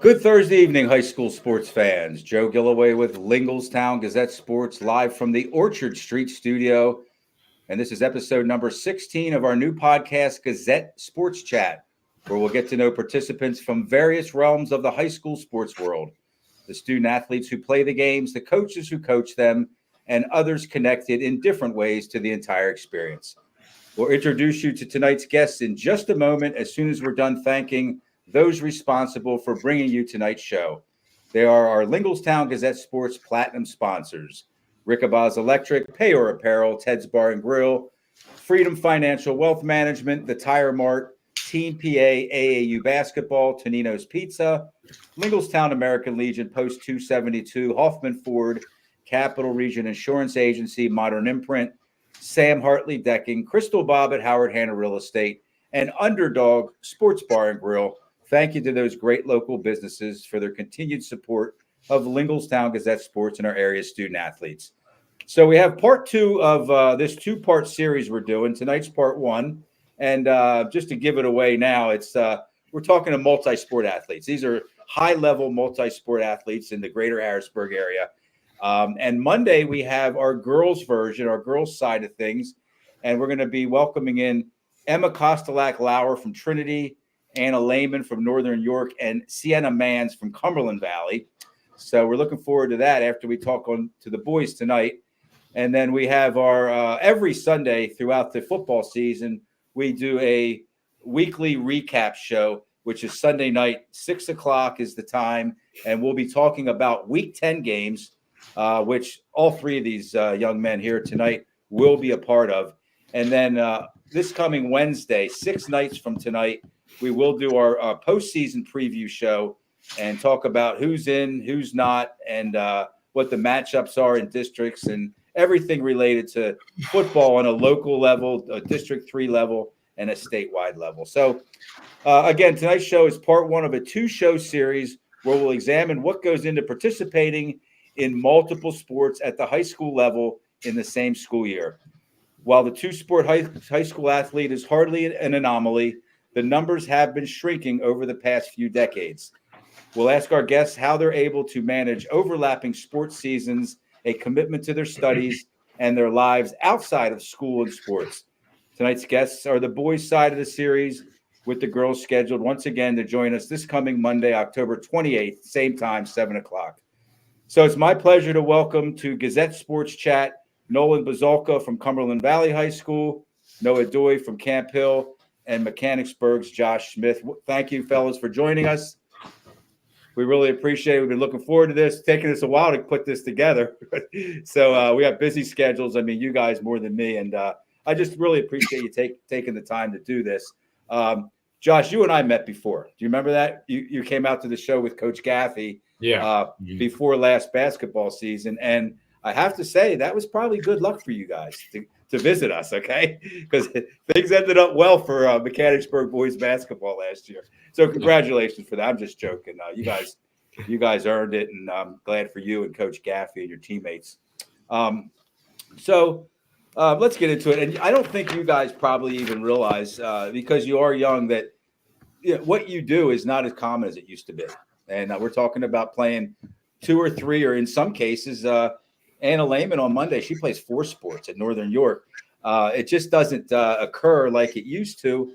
Good Thursday evening, high school sports fans. Joe Gillaway with Lingelstown Gazette Sports live from the Orchard Street studio. And this is episode number 16 of our new podcast, Gazette Sports Chat, where we'll get to know participants from various realms of the high school sports world. The student athletes who play the games, the coaches who coach them, and others connected in different ways to the entire experience. We'll introduce you to tonight's guests in just a moment as soon as we're done thanking those responsible for bringing you tonight's show. They are our Lingelstown Gazette Sports Platinum sponsors: Rickaba's Electric, Payor Apparel, Ted's Bar and Grill, Freedom Financial Wealth Management, The Tire Mart, Team PA, AAU Basketball, Tonino's Pizza, Lingelstown American Legion, Post 272, Hoffman Ford, Capital Region Insurance Agency, Modern Imprint, Sam Hartley Decking, Crystal Bob at Howard Hanna Real Estate, and Underdog Sports Bar and Grill. Thank you to those great local businesses for their continued support of Lingelstown Gazette Sports and our area student athletes. So we have part two of this two-part series we're doing. Tonight's part one. And just to give it away now, it's we're talking to multi-sport athletes. These are high-level multi-sport athletes in the greater Harrisburg area. And Monday we have our girls version, our girls side of things. And we're going to be welcoming in Emma Kostelak-Lauer from Trinity, Anna Lehman from Northern York, and Sienna Mans from Cumberland Valley. So we're looking forward to that after we talk on to the boys tonight. And then we have our every Sunday throughout the football season, we do a weekly recap show, which is Sunday night, 6 o'clock is the time. And we'll be talking about Week 10 games, which all three of these young men here tonight will be a part of. And then this coming Wednesday, 6 nights from tonight, we will do our postseason preview show and talk about who's in, who's not, and what the matchups are in districts and everything related to football on a local level, a District 3 level, and a statewide level. So, again, tonight's show is part one of a two-show series where we'll examine what goes into participating in multiple sports at the high school level in the same school year. While the two-sport high school athlete is hardly an anomaly, the numbers have been shrinking over the past few decades. We'll ask our guests how they're able to manage overlapping sports seasons, a commitment to their studies, and their lives outside of school and sports. Tonight's guests are the boys' side of the series, with the girls scheduled once again to join us this coming Monday, October 28th, same time, 7 o'clock. So it's my pleasure to welcome to Gazette Sports Chat Nolan Buzalka from Cumberland Valley High School, Noah Doy from Camp Hill, and Mechanicsburg's Josh Smith. Thank you, fellas, for joining us. We really appreciate it. We've been looking forward to this. Taking us a while to put this together. So we have busy schedules. I mean, you guys more than me. And I just really appreciate you taking the time to do this. Josh, you and I met before. Do you remember that? You came out to the show with Coach Gaffey before last basketball season. And I have to say, that was probably good luck for you guys to visit us, okay? Because things ended up well for Mechanicsburg boys basketball last year. So congratulations for that. I'm just joking. You guys earned it, and I'm glad for you and Coach Gaffey and your teammates. So let's get into it. And I don't think you guys probably even realize, because you are young, that what you do is not as common as it used to be. And we're talking about playing 2 or 3, or in some cases, Anna Lehman on Monday, she plays 4 sports at Northern York. It just doesn't occur like it used to.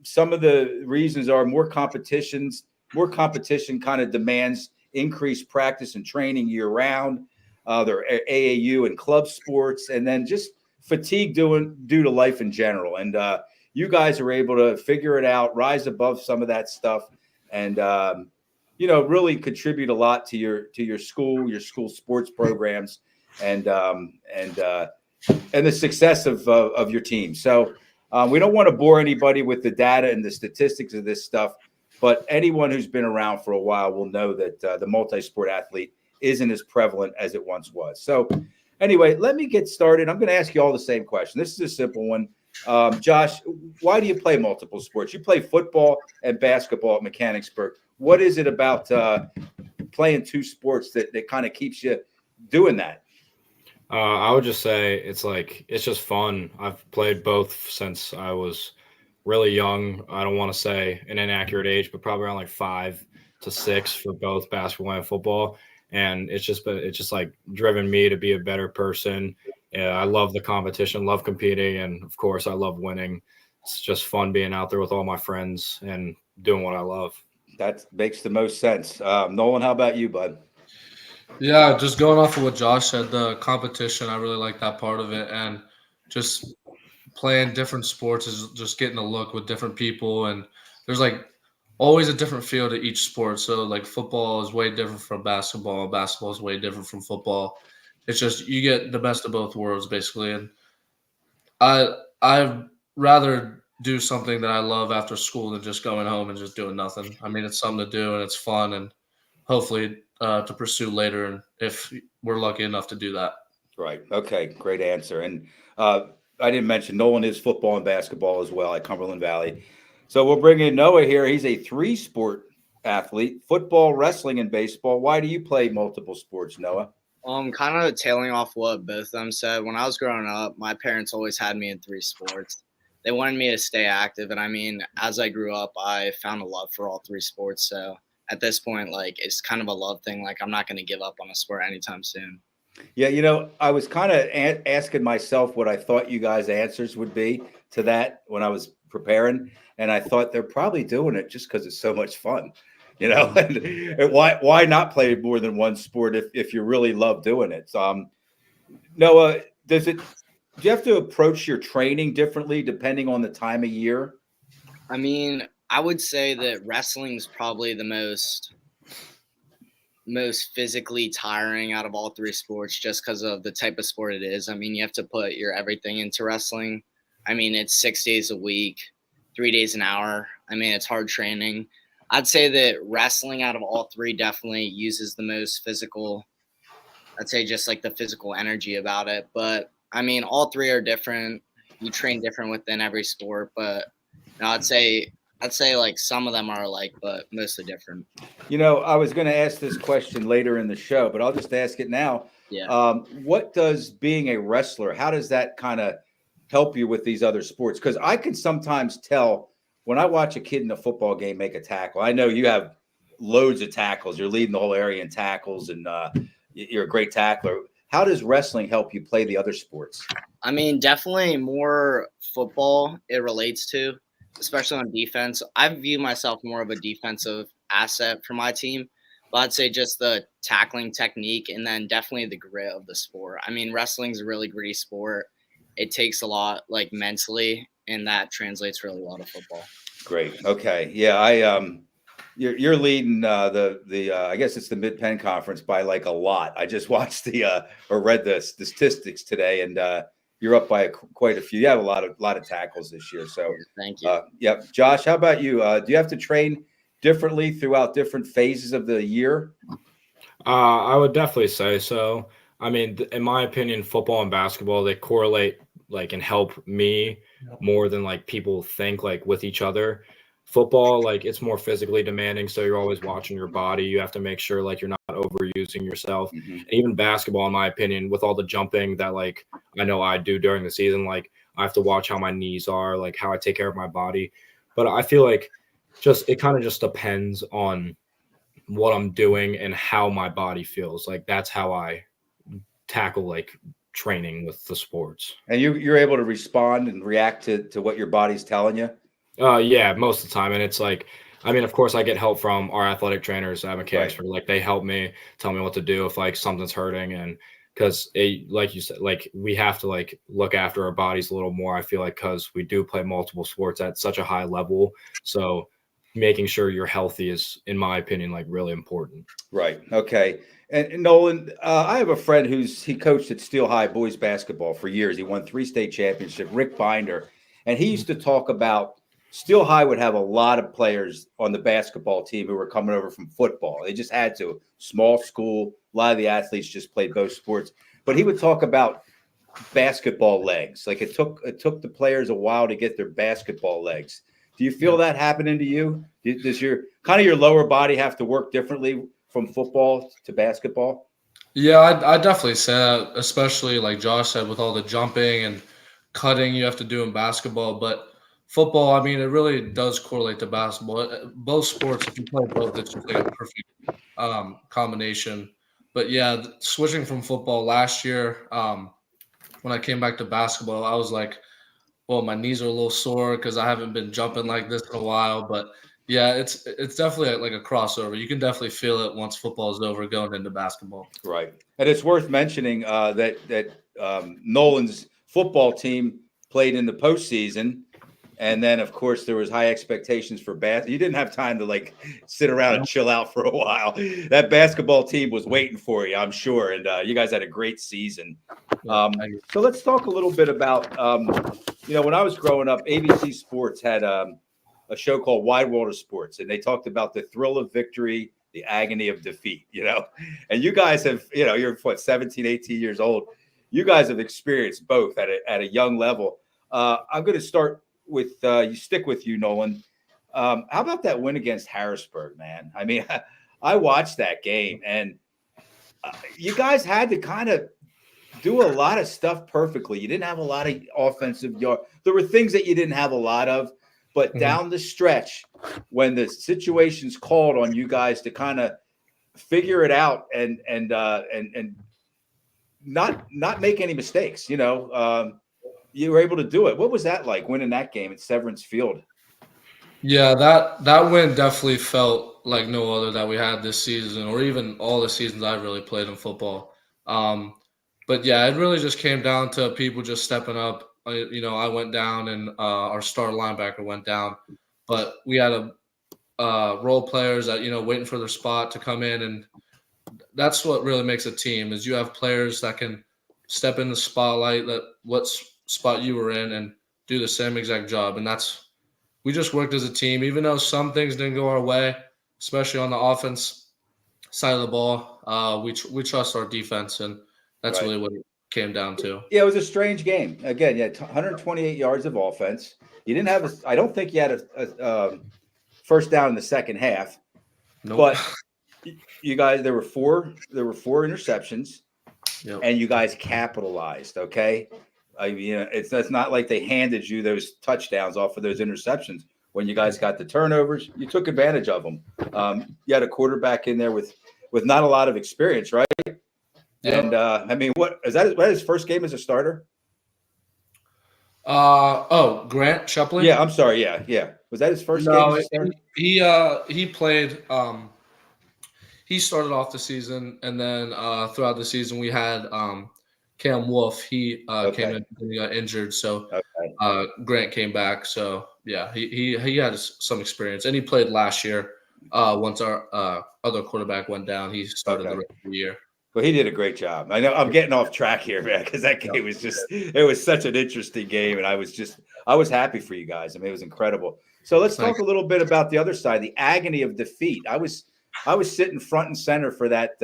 Some of the reasons are more competition kind of demands increased practice and training year round. There are AAU and club sports, and then just fatigue due to life in general. And you guys are able to figure it out, rise above some of that stuff, and really contribute a lot to your school sports programs, and the success of your team. So we don't want to bore anybody with the data and the statistics of this stuff, but anyone who's been around for a while will know that the multi-sport athlete isn't as prevalent as it once was. So anyway, let me get started. I'm going to ask you all the same question. This is a simple one. Josh, why do you play multiple sports? You play football and basketball at Mechanicsburg. What is it about playing 2 sports that kind of keeps you doing that? I would just say it's just fun. I've played both since I was really young. I don't want to say an inaccurate age, but probably around like 5 to 6 for both basketball and football. And it's just like driven me to be a better person. I love the competition, love competing, and of course I love winning. It's just fun being out there with all my friends and doing what I love. That makes the most sense. Nolan, how about you, bud? Yeah, just going off of what Josh said, the competition, I really like that part of it. And just playing different sports is just getting a look with different people. And there's like always a different feel to each sport. So like football is way different from basketball. Basketball is way different from football. It's just you get the best of both worlds basically. And I'd rather do something that I love after school than just going home and just doing nothing. I mean, it's something to do and it's fun and hopefully to pursue later, and if we're lucky enough to do that. Right. Okay. Great answer. And I didn't mention Nolan is football and basketball as well at Cumberland Valley. So we'll bring in Noah here. He's a 3-sport athlete: football, wrestling, and baseball. Why do you play multiple sports, Noah? Kind of tailing off what both of them said. When I was growing up, my parents always had me in 3 sports. They wanted me to stay active, and I mean, as I grew up, I found a love for all 3 sports. So at this point, like, it's kind of a love thing. Like, I'm not going to give up on a sport anytime soon. Yeah, I was kind of asking myself what I thought you guys' answers would be to that when I was preparing, and I thought they're probably doing it just because it's so much fun, and why not play more than one sport if you really love doing it? Noah, do you have to approach your training differently depending on the time of year? I mean, I would say that wrestling is probably the most physically tiring out of all 3 sports just because of the type of sport it is. I mean, you have to put your everything into wrestling. I mean, it's 6 days a week, 3 days an hour. I mean, it's hard training. I'd say that wrestling out of all 3 definitely uses the most physical. I'd say just like the physical energy about it. But I mean, all 3 are different. You train different within every sport, but I'd say like some of them are alike, but mostly different. I was going to ask this question later in the show, but I'll just ask it now. Yeah. What does being a wrestler, how does that kind of help you with these other sports? Because I can sometimes tell when I watch a kid in a football game make a tackle. I know you have loads of tackles. You're leading the whole area in tackles, and you're a great tackler. How does wrestling help you play the other sports? I mean, definitely more football it relates to, especially on defense. I view myself more of a defensive asset for my team, but I'd say just the tackling technique and then definitely the grit of the sport. I mean, wrestling's a really gritty sport. It takes a lot, like, mentally, and that translates really well to football. Great. Okay. Yeah, you're leading the I guess it's the Mid-Penn Conference by like a lot. I just watched or read the statistics today, and you're up by quite a few. You have a lot of tackles this year. So thank you. Yep. Josh, how about you? Do you have to train differently throughout different phases of the year? I would definitely say so. I mean, in my opinion, football and basketball, they correlate like and help me more than like people think, like, with each other. Football, like, it's more physically demanding, so you're always watching your body. You have to make sure like you're not overusing yourself. Mm-hmm. And even basketball, in my opinion, with all the jumping that like I know I do during the season, like I have to watch how my knees are, like how I take care of my body. But I feel like it kind of just depends on what I'm doing and how my body feels. Like that's how I tackle like training with the sports. And you're able to respond and react to what your body's telling you? Yeah, most of the time. And it's like, I mean, of course I get help from our athletic trainers at Mechanicsburg. Right. Like they help me, tell me what to do if like something's hurting. And because like you said, like we have to like look after our bodies a little more, I feel like, because we do play multiple sports at such a high level. So making sure you're healthy is, in my opinion, like really important. Right. Okay. And Nolan, I have a friend he coached at Steel High boys basketball for years. He won 3 state championships, Rick Binder. And he used to talk about Steel High would have a lot of players on the basketball team who were coming over from football. They just had to. Small school, a lot of the athletes just played both sports. But he would talk about basketball legs. Like it took the players a while to get their basketball legs. Do you feel that happening to you? Does your lower body have to work differently from football to basketball? Yeah, I definitely say that, especially like Josh said, with all the jumping and cutting you have to do in basketball. But football, I mean, it really does correlate to basketball. Both sports, if you play both, it's just like a perfect combination. But yeah, switching from football last year, when I came back to basketball, I was like, well, my knees are a little sore because I haven't been jumping like this in a while. But yeah, it's definitely like a crossover. You can definitely feel it once football is over, going into basketball. Right, and it's worth mentioning that Nolan's football team played in the postseason, and then of course there was high expectations for You didn't have time to like sit around and chill out for a while. That basketball team was waiting for you, I'm sure, and you guys had a great season. So let's talk a little bit about when I was growing up, ABC Sports had a show called Wide World of Sports, and they talked about the thrill of victory, the agony of defeat, and you guys have, you're 17, 18 years old. You guys have experienced both at a young level. I'm going to start with stick with you, Nolan. How about that win against Harrisburg, man? I mean, I watched that game, and you guys had to kind of do a lot of stuff perfectly. You didn't have a lot of offensive yard. There were things that you didn't have a lot of, but down the stretch, when the situation's called on you guys to kind of figure it out and not make any mistakes, you were able to do it. What was that like, winning that game at Severance Field? Yeah, that win definitely felt like no other that we had this season, or even all the seasons I've really played in football. But yeah, it really just came down to people just stepping up. I went down, and our star linebacker went down, but we had role players that waiting for their spot to come in, and that's what really makes a team. Is you have players that can step in the spotlight, what spot you were in, and do the same exact job. And we just worked as a team, even though some things didn't go our way, especially on the offense side of the ball. We trust our defense, and that's really what it came down to. Yeah, it was a strange game. Again, you had 128 yards of offense. You didn't have I don't think you had a first down in the second half. Nope. But you guys, there were four interceptions, and you guys capitalized. Okay, I mean, it's not like they handed you those touchdowns off of those interceptions. When you guys got the turnovers, you took advantage of them. You had a quarterback in there with not a lot of experience, right? And I mean, what is that? His first game as a starter? Grant Shupling? Yeah, I'm sorry. Yeah. Was that his first game as a starter? He played. He started off the season, and then throughout the season we had Cam Wolf. He came in and he got injured, so Grant came back. So yeah, he had some experience, and he played last year. Once our other quarterback went down, he started the rest of the year. Well, he did a great job. I know I'm getting off track here, man, because that game was it was such an interesting game. And I was happy for you guys. I mean, it was incredible. So let's talk a little bit about the other side, the agony of defeat. I was sitting front and center for that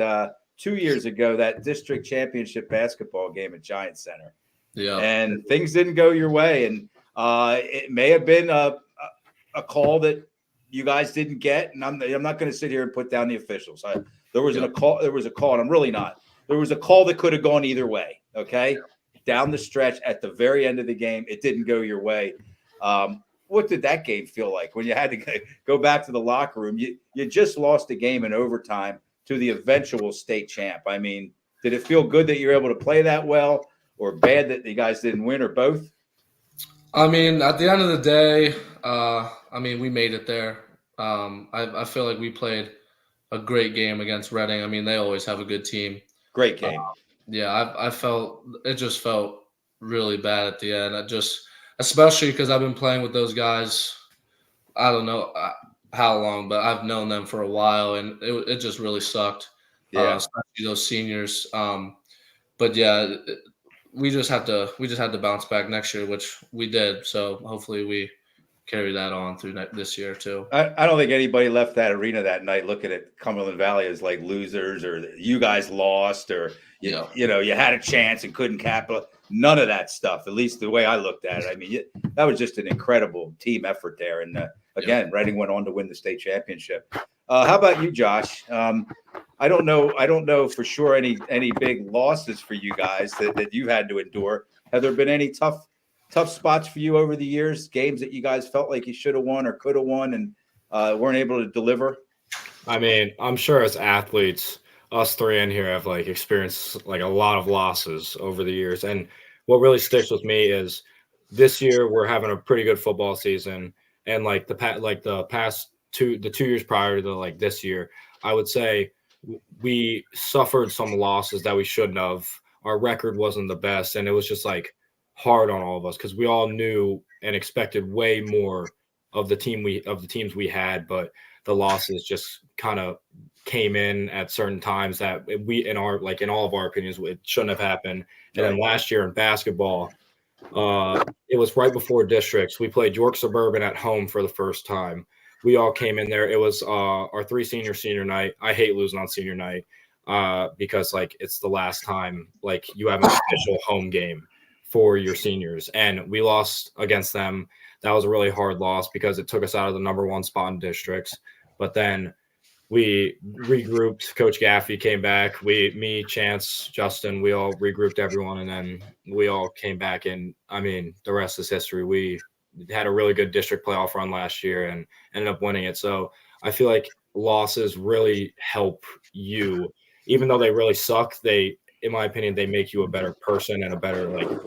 2 years ago, that district championship basketball game at Giant Center. Yeah. And things didn't go your way. And it may have been a call that you guys didn't get. And I'm not going to sit here and put down the officials. There was a call, and I'm really not. There was a call that could have gone either way, okay? Down the stretch at the very end of the game, it didn't go your way. What did that game feel like when you had to go back to the locker room? You just lost a game in overtime to the eventual state champ. I mean, did it feel good that you're able to play that well, or bad that you guys didn't win, or both? I mean, at the end of the day, we made it there. I feel like we played a great game against Reading. I mean, they always have a good team. Great game. I felt it just felt really bad at the end. Especially because I've been playing with those guys. I don't know how long, but I've known them for a while, and it just really sucked. Yeah, especially those seniors. But yeah, we just had to bounce back next year, which we did. So hopefully we carry that on through this year too. I don't think anybody left that arena that night looking at Cumberland Valley as like losers, or you guys lost, or you had a chance and couldn't capitalize. None of that stuff, at least the way I looked at it. I mean, that was just an incredible team effort there. And again, Reading went on to win the state championship. How about you, Josh? I don't know for sure any big losses for you guys that you've had to endure. Have there been any tough tough spots for you over the years? Games that you guys felt like you should have won or could have won and weren't able to deliver? I mean, I'm sure as athletes, us three in here have like experienced like a lot of losses over the years. And what really sticks with me is this year we're having a pretty good football season, and like the past the 2 years prior to like this year, I would say we suffered some losses that we shouldn't have. Our record wasn't the best, and it was just like hard on all of us because we all knew and expected way more of the teams we had, but the losses just kind of came in at certain times that we in all of our opinions it shouldn't have happened. And then last year in basketball, it was right before districts. We played York Suburban at home for the first time. We all came in there. It was our senior night. I hate losing on senior night because like it's the last time like you have an official home game for your seniors, and we lost against them. That was a really hard loss because it took us out of the number 1 spot in districts. But then we regrouped. Coach Gaffey came back. Me, Chance, Justin, we all regrouped everyone, and then we all came back. And I mean, the rest is history. We had a really good district playoff run last year and ended up winning it. So I feel like losses really help you, even though they really suck. In my opinion, they make you a better person and a better player.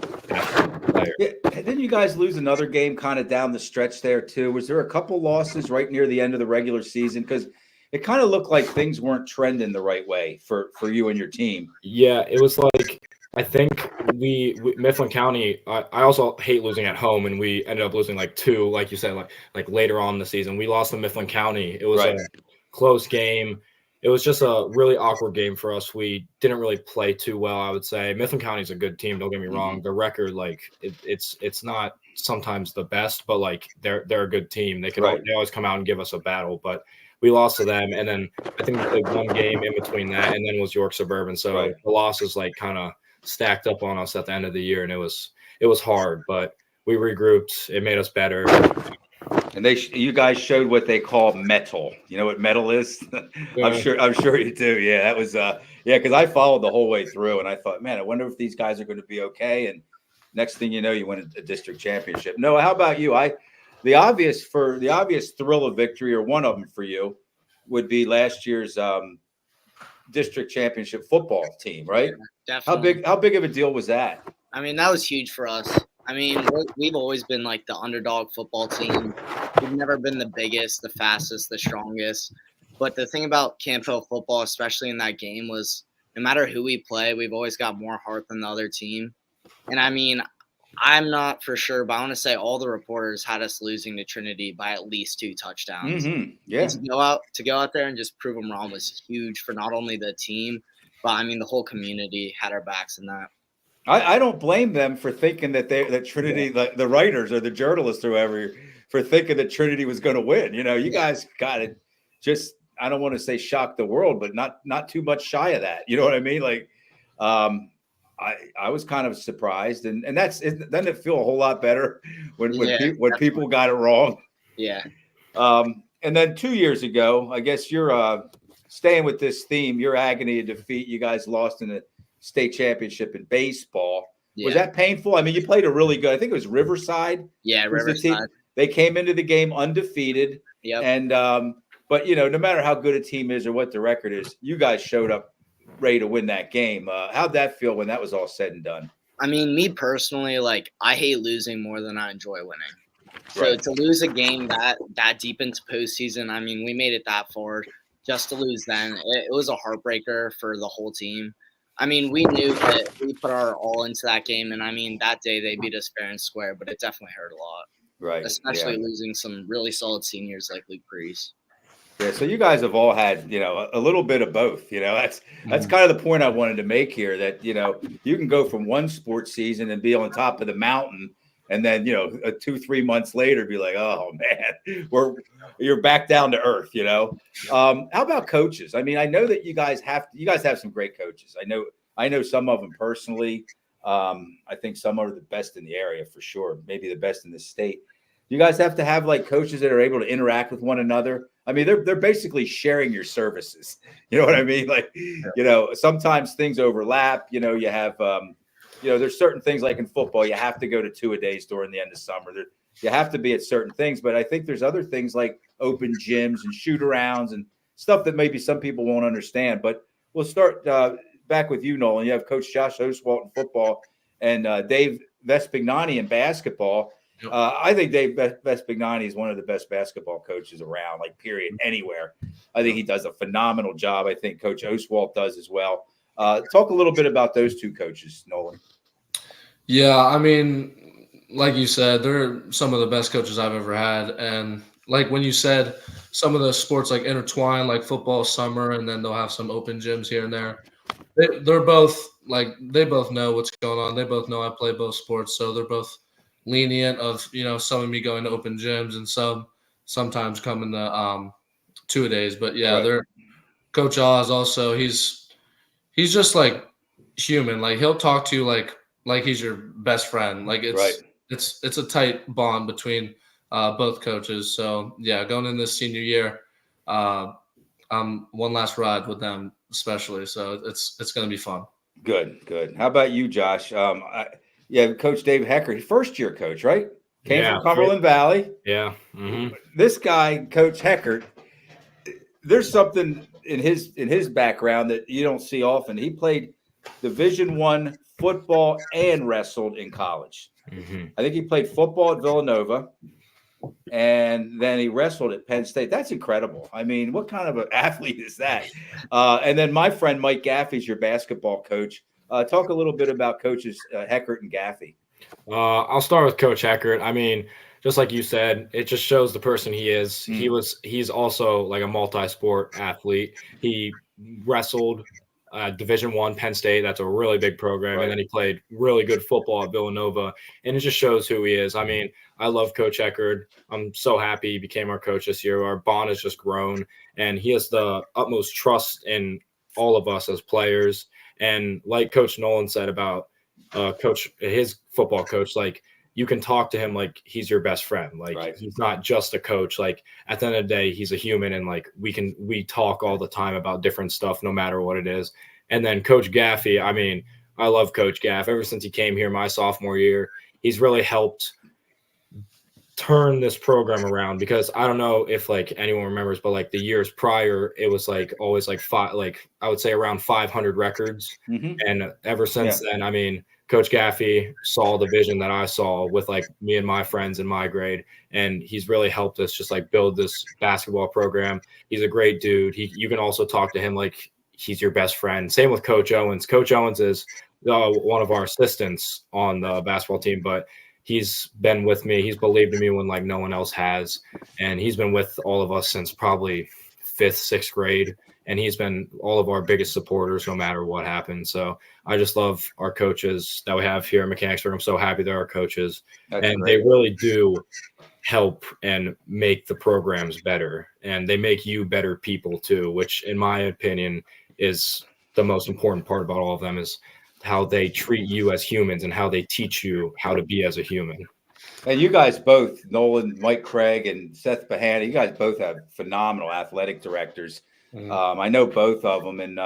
Yeah, didn't you guys lose another game kind of down the stretch there too? Was there a couple losses right near the end of the regular season? Because it kind of looked like things weren't trending the right way for you and your team. Yeah, it was like I think we Mifflin County. I also hate losing at home, and we ended up losing like 2, like you said, like later on in the season. We lost to Mifflin County. It was a close game. It was just a really awkward game for us. We didn't really play too well, I would say. Mifflin County is a good team. Don't get me wrong. The record, like it's not sometimes the best, but like they're a good team. They always come out and give us a battle. But we lost to them, and then I think we played one game in between that, and then was York Suburban. So the losses like kind of stacked up on us at the end of the year, and it was hard. But we regrouped. It made us better. And you guys showed what they call metal. You know what metal is? Yeah. I'm sure you do. Yeah, that was because I followed the whole way through, and I thought, man, I wonder if these guys are going to be okay. And next thing you know, you win a district championship. Noah, how about you? The obvious thrill of victory, or one of them for you, would be last year's district championship football team, right? Yeah, definitely. How big of a deal was that? I mean, that was huge for us. I mean, we've always been like the underdog football team. We've never been the biggest, the fastest, the strongest. But the thing about Camp Hill football, especially in that game, was no matter who we play, we've always got more heart than the other team. And I mean, I'm not for sure, but I want to say all the reporters had us losing to Trinity by at least 2 touchdowns. Mm-hmm. Yeah. And to go out there and just prove them wrong was huge for not only the team, but I mean the whole community had our backs in that. I don't blame them for thinking that Trinity, the writers or the journalists or whoever, for thinking that Trinity was going to win. You know, you guys got it. Just, I don't want to say shock the world, but not too much shy of that. You know what I mean? Like, I was kind of surprised, and doesn't it feel a whole lot better when people got it wrong? Yeah. And then 2 years ago, I guess you're staying with this theme. Your agony of defeat. You guys lost in the state championship in baseball. Yeah. Was that painful? I mean, you played a really good, I think it was Riverside. Yeah, Riverside. They came into the game undefeated. Yeah. And but you know, no matter how good a team is or what the record is, you guys showed up ready to win that game. How'd that feel when that was all said and done? I mean, me personally, like I hate losing more than I enjoy winning. So to lose a game that deep into postseason, I mean, we made it that far. Just to lose then, it was a heartbreaker for the whole team. I mean, we knew that we put our all into that game, and I mean, that day they beat us fair and square, but it definitely hurt a lot. Right. Especially losing some really solid seniors like Luke Priest. Yeah, so you guys have all had, you know, a little bit of both. You know, that's kind of the point I wanted to make here, that, you know, you can go from one sports season and be on top of the mountain, and then, you know, 2-3 months later be like, oh man, you're back down to earth. You know, how about coaches? I mean, I know that you guys have some great coaches. I know some of them personally. I think some are the best in the area for sure, maybe the best in the state. You guys have to have like coaches that are able to interact with one another. I mean, they're basically sharing your services. You know what I mean? Like, you know, sometimes things overlap. You know, you have there's certain things like in football, you have to go to 2-a-days during the end of summer. You have to be at certain things, but I think there's other things like open gyms and shoot-arounds and stuff that maybe some people won't understand. But we'll start back with you, Nolan. You have Coach Josh Oswalt in football and Dave Vespignani in basketball. Yep. I think Dave Vespignani is one of the best basketball coaches around, like period, anywhere. I think he does a phenomenal job. I think Coach Oswalt does as well. Talk a little bit about those two coaches, Nolan. Yeah, I mean, like you said, they're some of the best coaches I've ever had. And like when you said some of the sports like intertwine, like football summer, and then they'll have some open gyms here and there. They're both like they both know what's going on. They both know I play both sports, so they're both lenient of some of me going to open gyms and sometimes coming to 2-a-days. But yeah, Right. they're Coach Oz also. He's just like human. Like he'll talk to you like he's your best friend. Like it's a tight bond between both coaches. So yeah, going in this senior year, I'm one last ride with them, especially. So it's going to be fun. Good. How about you, Josh? Coach Dave Hecker, first year coach, right? Came from Cumberland Valley. Yeah. Mm-hmm. This guy, Coach Hecker, there's something in his background that you don't see often. He played Division I football and wrestled in college. Mm-hmm. I think he played football at Villanova, and then he wrestled at Penn State. That's incredible. I mean, what kind of an athlete is that? And then my friend Mike Gaffey is your basketball coach. Talk a little bit about coaches Heckert and Gaffey. I'll start with Coach Heckert. I mean, just like you said, it just shows the person he is. He's also like a multi-sport athlete. He wrestled Division I, Penn State. That's a really big program. Right. And then he played really good football at Villanova. And it just shows who he is. I mean, I love Coach Heckert. I'm so happy he became our coach this year. Our bond has just grown. And he has the utmost trust in all of us as players. And like Coach Nolan said about his football coach, like you can talk to him like he's your best friend. Like he's not just a coach. Like at the end of the day, he's a human, and like we talk all the time about different stuff, no matter what it is. And then Coach Gaffey, I mean, I love Coach Gaff. Ever since he came here my sophomore year, he's really helped turn this program around, because I don't know if like anyone remembers, but like the years prior, it was like always like I would say around 500 records. Mm-hmm. And ever since then, I mean, Coach Gaffey saw the vision that I saw with like me and my friends in my grade, and he's really helped us just like build this basketball program. He's a great dude. You can also talk to him like he's your best friend. Same with Coach Owens. Coach Owens is one of our assistants on the basketball team, but he's been with me. He's believed in me when like no one else has. And he's been with all of us since probably 5th, 6th grade. And he's been all of our biggest supporters no matter what happens. So I just love our coaches that we have here in Mechanicsburg. I'm so happy they're our coaches. That's great. They really do help and make the programs better. And they make you better people too, which in my opinion is the most important part about all of them, is how they treat you as humans and how they teach you how to be as a human. And you guys both, Nolan, Mike Craig, and Seth Bahana, you guys both have phenomenal athletic directors. Mm-hmm. I know both of them. And,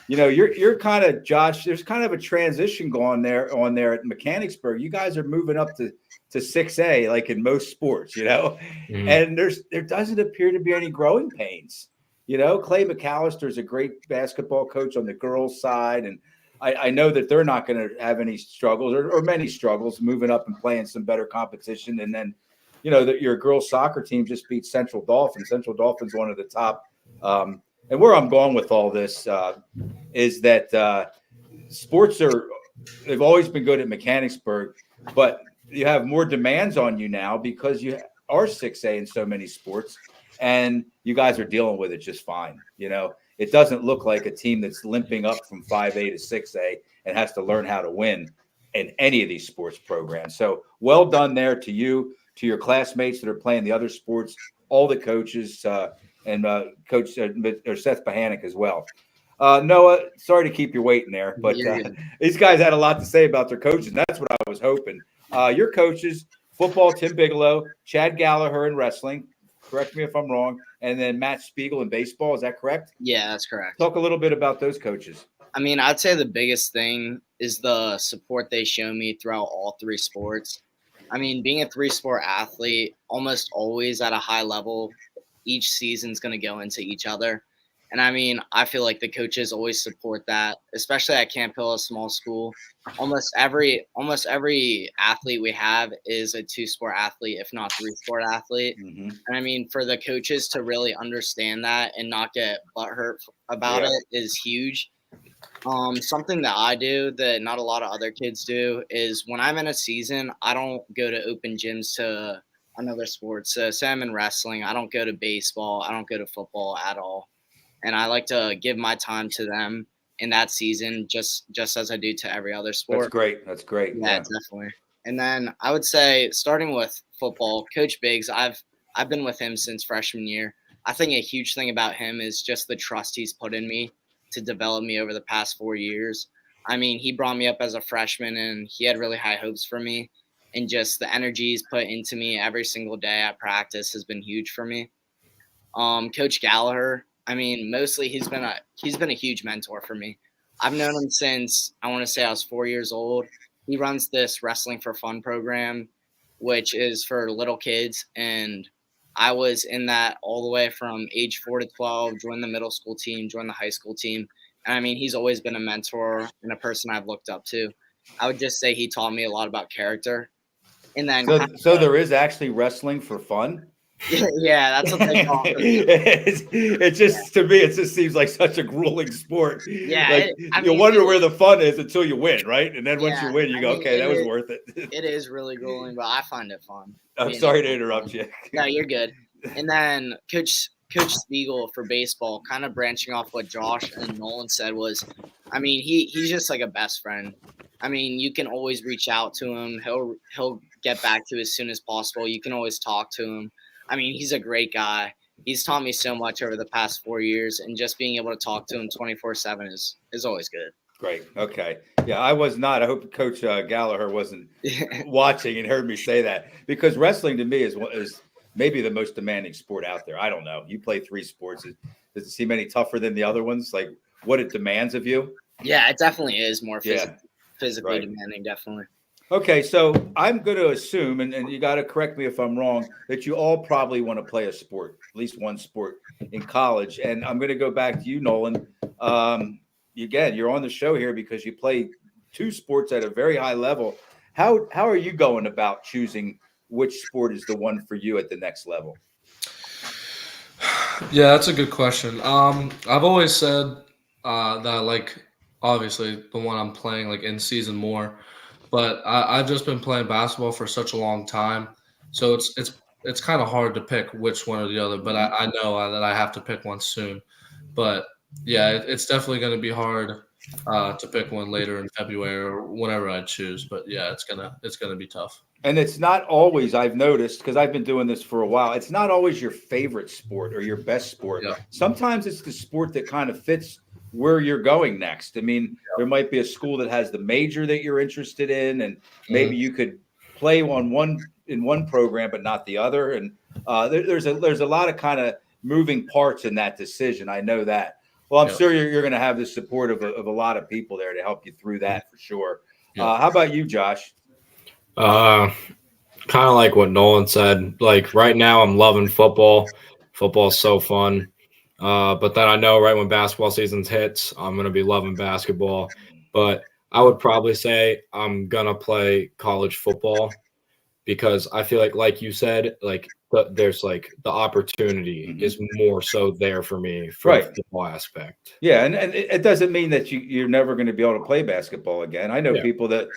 you're kind of, Josh, there's kind of a transition going on there at Mechanicsburg. You guys are moving up to 6A, like in most sports, mm-hmm. And there doesn't appear to be any growing pains. Clay McAllister is a great basketball coach on the girls' side, and I know that they're not going to have any struggles or many struggles moving up and playing some better competition. And then, that your girls' soccer team just beat Central Dolphins. Central Dolphins, one of the top. And where I'm going with all this is that sports they've always been good at Mechanicsburg, but you have more demands on you now because you are 6A in so many sports, and you guys are dealing with it just fine. It doesn't look like a team that's limping up from 5A to 6A and has to learn how to win in any of these sports programs. So well done there to you, to your classmates that are playing the other sports, all the coaches, and Coach Seth Bahanic as well. Noah, sorry to keep you waiting there, but these guys had a lot to say about their coaches, and that's what I was hoping. Your coaches, football, Tim Bigelow, Chad Gallagher in wrestling, correct me if I'm wrong, and then Matt Spiegel in baseball. Is that correct? Yeah, that's correct. Talk a little bit about those coaches. I mean, I'd say the biggest thing is the support they show me throughout all three sports. I mean, being a three-sport athlete, almost always at a high level, each season's going to go into each other. And I mean, I feel like the coaches always support that, especially at Camp Hill, a small school. Almost every athlete we have is a two-sport athlete, if not three-sport athlete. Mm-hmm. And I mean, for the coaches to really understand that and not get butthurt about it is huge. Something that I do that not a lot of other kids do is when I'm in a season, I don't go to open gyms to another sport. So say I'm in wrestling, I don't go to baseball, I don't go to football at all. And I like to give my time to them in that season just as I do to every other sport. That's great. Yeah, definitely. And then I would say starting with football, Coach Biggs, I've been with him since freshman year. I think a huge thing about him is just the trust he's put in me to develop me over the past 4 years. I mean, he brought me up as a freshman and he had really high hopes for me. And just the energy he's put into me every single day at practice has been huge for me. Coach Gallagher, I mean, mostly he's been a huge mentor for me. I've known him since I want to say I was 4 years old. He runs this Wrestling for Fun program, which is for little kids. And I was in that all the way from age 4 to 12, joined the middle school team, joined the high school team. And I mean, he's always been a mentor and a person I've looked up to. I would just say he taught me a lot about character. And then so there is actually wrestling for fun. Yeah, that's what they call it. It just, to me, it just seems like such a grueling sport. Yeah, like, you wonder where the fun is until you win, right? And then once you win, you go, okay, that was worth it. It is really grueling, but I find it fun. I'm sorry to interrupt you. No, you're good. And then Coach Spiegel for baseball, kind of branching off what Josh and Nolan said was, I mean, he's just like a best friend. I mean, you can always reach out to him. He'll get back to you as soon as possible. You can always talk to him. I mean, he's a great guy. He's taught me so much over the past 4 years, and just being able to talk to him 24/7 is always good. Great. Okay. Yeah, I was not. I hope Coach Gallagher wasn't watching and heard me say that, because wrestling to me is maybe the most demanding sport out there. I don't know. You play 3 sports. Does it seem any tougher than the other ones? Like what it demands of you? Yeah, it definitely is more physically demanding, definitely. Okay, so I'm going to assume, and you got to correct me if I'm wrong, that you all probably want to play a sport, at least one sport in college. And I'm going to go back to you, Nolan. Again, you're on the show here because you play 2 sports at a very high level. How are you going about choosing which sport is the one for you at the next level? Yeah, that's a good question. I've always said that I like, obviously, the one I'm playing like in season more. But I've just been playing basketball for such a long time, so it's kind of hard to pick which one or the other. But I know that I have to pick one soon. But yeah, it's definitely going to be hard to pick one later in February or whenever I choose. But yeah, it's gonna be tough. And it's not always, I've noticed, because I've been doing this for a while, it's not always your favorite sport or your best sport. Yeah. Sometimes it's the sport that kind of fits where you're going next. I mean, there might be a school that has the major that you're interested in, and maybe you could play in one program but not the other. And there's a lot of kind of moving parts in that decision. I know that. Well, I'm sure you're going to have the support of a lot of people there to help you through that for sure. How about you, Josh? Kind of like what Nolan said. Like right now, I'm loving football. Football's so fun. But then I know right when basketball season hits, I'm going to be loving basketball. But I would probably say I'm going to play college football because I feel like you said, like there's like the opportunity is more so there for me for the football aspect. Yeah. And it doesn't mean that you're never going to be able to play basketball again. I know people that,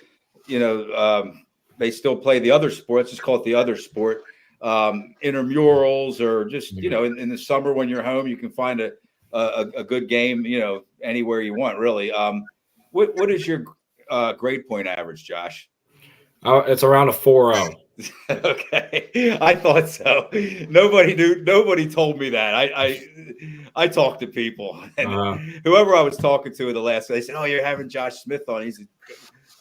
they still play the other sports. Just call it the other sport. Intramurals or just, in the summer when you're home, you can find a good game, anywhere you want, really. What is your grade point average, Josh? It's around a 4.0. Okay. I thought so. Nobody told me that. I talked to people, and whoever I was talking to in the last, they said, "Oh, you're having Josh Smith on." He's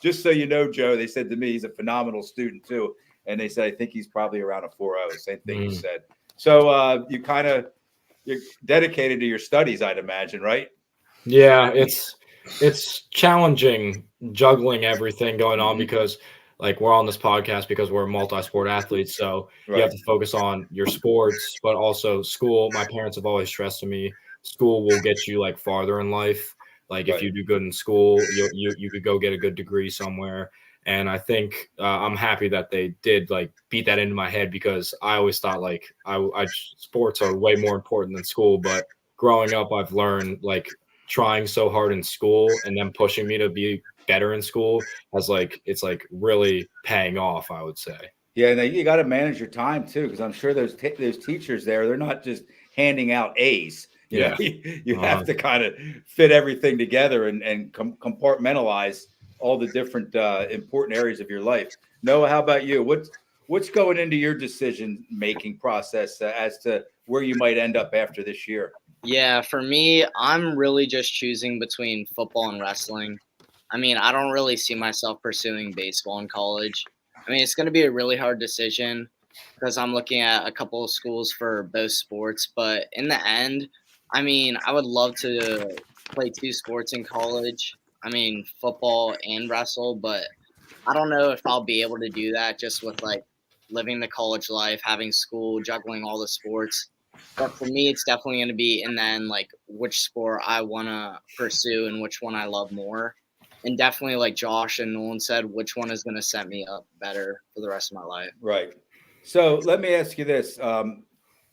just so you know, Joe, they said to me, he's a phenomenal student too. And they said, I think he's probably around a 4.0, same thing you said. So you're dedicated to your studies, I'd imagine, right? Yeah, it's challenging juggling everything going on because like we're on this podcast because we're multi-sport athletes. So you have to focus on your sports, but also school. My parents have always stressed to me, school will get you like farther in life. Like if you do good in school, you could go get a good degree somewhere. And I think I'm happy that they did like beat that into my head because I always thought like sports are way more important than school. But growing up, I've learned like trying so hard in school and then pushing me to be better in school has like it's like really paying off, I would say. Yeah, and you got to manage your time too, because I'm sure those teachers there, they're not just handing out A's. You know, you have to kind of fit everything together and compartmentalize all the different important areas of your life. Noah, how about you? What's going into your decision making process as to where you might end up after this year? Yeah, for me, I'm really just choosing between football and wrestling. I mean, I don't really see myself pursuing baseball in college. I mean, it's going to be a really hard decision because I'm looking at a couple of schools for both sports. But in the end, I mean, I would love to play two sports in college. I mean, football and wrestle, but I don't know if I'll be able to do that just with like living the college life, having school, juggling all the sports. But for me, it's definitely going to be in the end, like which sport I want to pursue and which one I love more. And definitely, like Josh and Nolan said, which one is going to set me up better for the rest of my life. Right. So let me ask you this.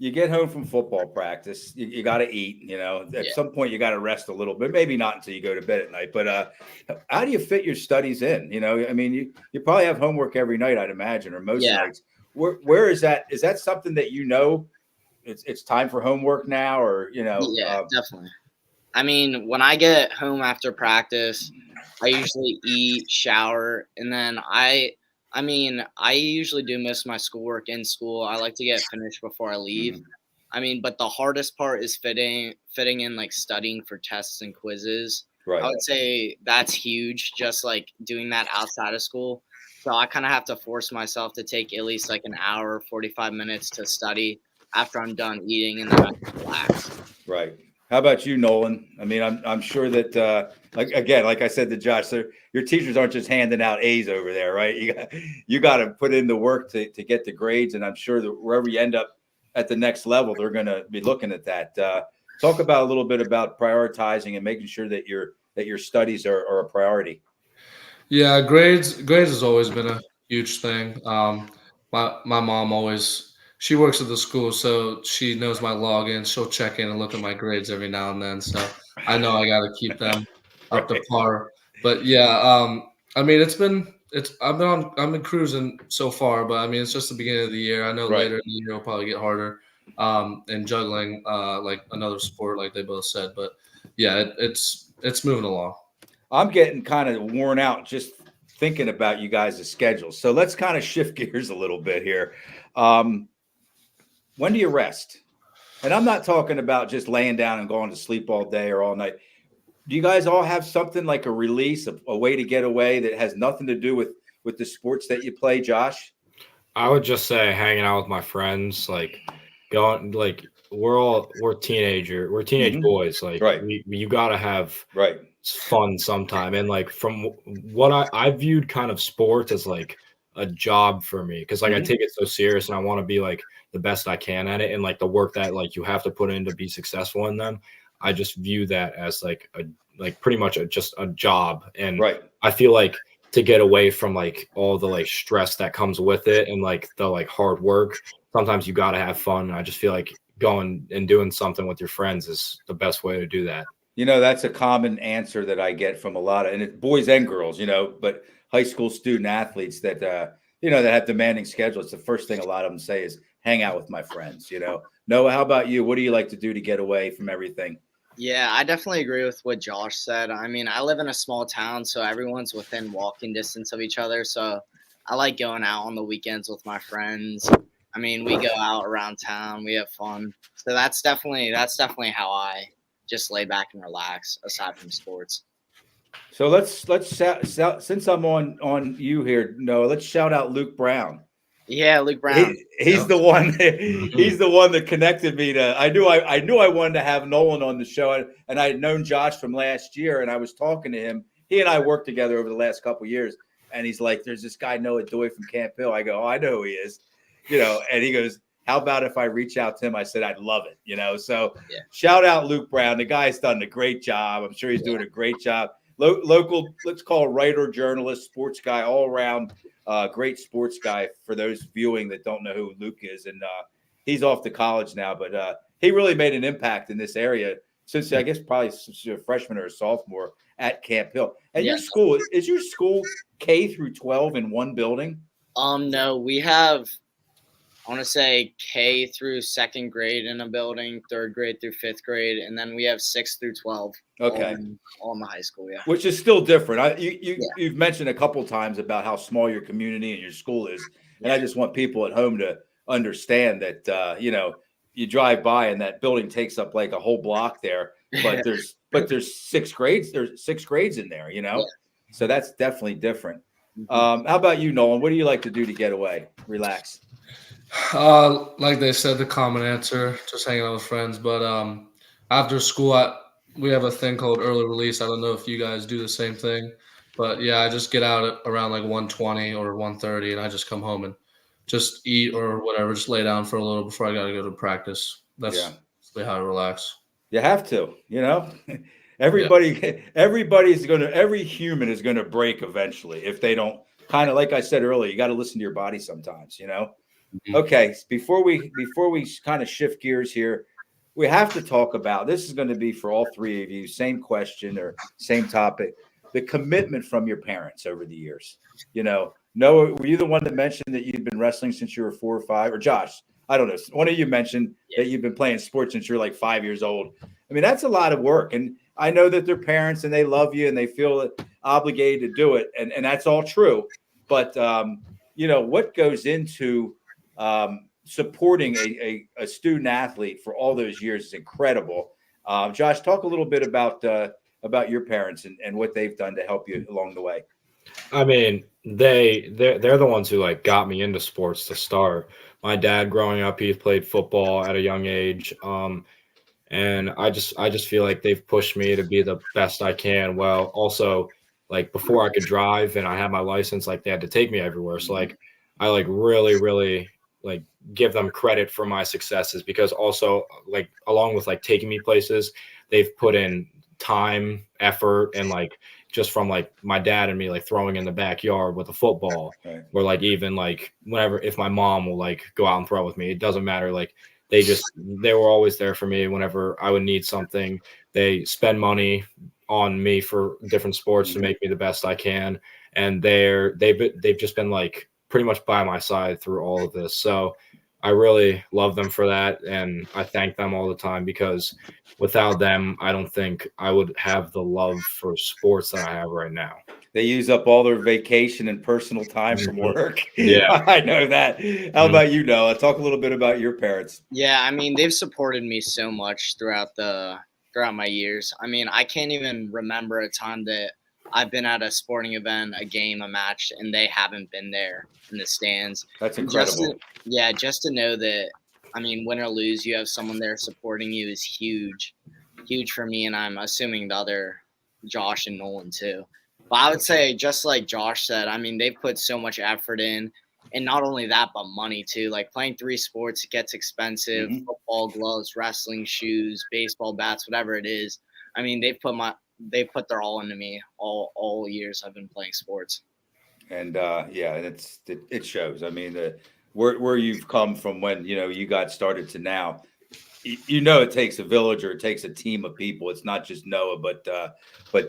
You get home from football practice, you got to eat, you know, at some point you got to rest a little bit, maybe not until you go to bed at night, but how do you fit your studies in? You know, I mean, you probably have homework every night, I'd imagine, or most nights. Where is that? Is that something that, you know, it's time for homework now, or, you know? Yeah, definitely. I mean, when I get home after practice, I usually eat, shower, and then I usually do most of my schoolwork in school. I like to get finished before I leave. I mean, but the hardest part is fitting in like studying for tests and quizzes. Right. I would say that's huge, just like doing that outside of school. So I kind of have to force myself to take at least like an hour, 45 minutes to study after I'm done eating, and then I can relax. Right. How about you, Nolan? I mean, I'm sure that like I said to Josh, so your teachers aren't just handing out A's over there, right? You got to put in the work to get the grades, and I'm sure that wherever you end up at the next level, they're going to be looking at that. Talk about a little bit about prioritizing and making sure that your studies are a priority. Yeah, grades has always been a huge thing. My mom always she works at the school, so she knows my login. She'll check in and look at my grades every now and then. So I know I got to keep them up to par. But yeah, I mean, I've been cruising so far, but I mean, it's just the beginning of the year. I know later in the year it'll probably get harder. And juggling like another sport, like they both said. But yeah, it's moving along. I'm getting kind of worn out just thinking about you guys' schedules. So let's kind of shift gears a little bit here. When do you rest? And I'm not talking about just laying down and going to sleep all day or all night. Do you guys all have something like a release, a way to get away that has nothing to do with the sports that you play, Josh? I would just say hanging out with my friends, like going, like we're teenage boys. Like you gotta have fun sometime. And like from what I viewed kind of sports as like a job for me, because like I take it so serious and I want to be like the best I can at it, and like the work that like you have to put in to be successful in them. I just view that as like pretty much just a job. And I feel like to get away from like all the like stress that comes with it and like the like hard work, sometimes you got to have fun. I just feel like going and doing something with your friends is the best way to do that. You know, that's a common answer that I get from a lot of, and it's boys and girls, you know, but high school student athletes that, you know, that have demanding schedules. The first thing a lot of them say is hang out with my friends, you know. Noah, how about you? What do you like to do to get away from everything? Yeah, I definitely agree with what Josh said. I mean, I live in a small town, so everyone's within walking distance of each other. So I like going out on the weekends with my friends. I mean, we go out around town, we have fun. So that's definitely how I just lay back and relax aside from sports. So let's since I'm on you here, Noah, let's shout out Luke Brown. Yeah, Luke Brown. He's the one. Mhm. He's the one that connected me to. I knew I wanted to have Nolan on the show, and I had known Josh from last year, and I was talking to him. He and I worked together over the last couple of years, and he's like, "There's this guy Noah Doy from Camp Hill." I go, "Oh, I know who he is," and he goes, "How about if I reach out to him?" I said, "I'd love it," So shout out Luke Brown. The guy's done a great job. I'm sure he's doing a great job. Local, let's call writer, journalist, sports guy, all around. Great sports guy for those viewing that don't know who Luke is. And he's off to college now, but he really made an impact in this area since, I guess, probably since you're a freshman or a sophomore at Camp Hill. And your school, is your school K through 12 in one building? No, we have, I want to say K through second grade in a building, third grade through fifth grade, and then we have 6 through 12. Okay. All in the high school, yeah. Which is still different. You've mentioned a couple times about how small your community and your school is, and I just want people at home to understand that you drive by and that building takes up like a whole block there, but there's 6 grades. There's 6 grades in there, so that's definitely different. How about you, Nolan? What do you like to do to get away, relax? Like they said, the common answer, just hanging out with friends. But after school, we have a thing called early release. I don't know if you guys do the same thing, but yeah, I just get out at around like 1:20 or 1:30, and I just come home and just eat or whatever, just lay down for a little before I got to go to practice. That's basically how I relax. You have to, every human is going to break eventually if they don't. Kind of like I said earlier, you got to listen to your body sometimes, Mm-hmm. Okay, before we kind of shift gears here, we have to talk about, this is going to be for all three of you, same question or same topic, the commitment from your parents over the years. Noah, were you the one that mentioned that you'd been wrestling since you were 4 or 5? Or Josh, I don't know. One of you mentioned that you've been playing sports since you're like 5 years old. I mean, that's a lot of work. And I know that they're parents and they love you and they feel obligated to do it. And that's all true. But, what goes into supporting a student athlete for all those years is incredible. Josh, talk a little bit about your parents and what they've done to help you along the way. I mean, they're the ones who like got me into sports to start. My dad, growing up, he played football at a young age, and I just feel like they've pushed me to be the best I can. Well, also, like before I could drive and I had my license, like they had to take me everywhere. So like I like really like give them credit for my successes, because also like along with like taking me places, they've put in time, effort, and like just from like my dad and me like throwing in the backyard with a football, right, or like even like whenever, if my mom will like go out and throw with me, it doesn't matter. Like they were always there for me whenever I would need something. They spend money on me for different sports to make me the best I can, and they've just been like pretty much by my side through all of this. So I really love them for that, and I thank them all the time, because without them, I don't think I would have the love for sports that I have right now. They use up all their vacation and personal time from work. Yeah, I know that. How about you, Noah? Talk a little bit about your parents. Yeah, I mean, they've supported me so much throughout my years. I mean, I can't even remember a time that I've been at a sporting event, a game, a match, and they haven't been there in the stands. That's incredible. Just to know that, I mean, win or lose, you have someone there supporting you is huge for me, and I'm assuming the other Josh and Nolan too. But I would say, just like Josh said, I mean, they've put so much effort in, and not only that, but money too. Like playing 3 sports, it gets expensive. Mm-hmm. Football, gloves, wrestling shoes, baseball bats, whatever it is. I mean, they put their all into me all years I've been playing sports. And it shows. I mean, where you've come from when you got started to now, it takes a village, or it takes a team of people. It's not just Noah, but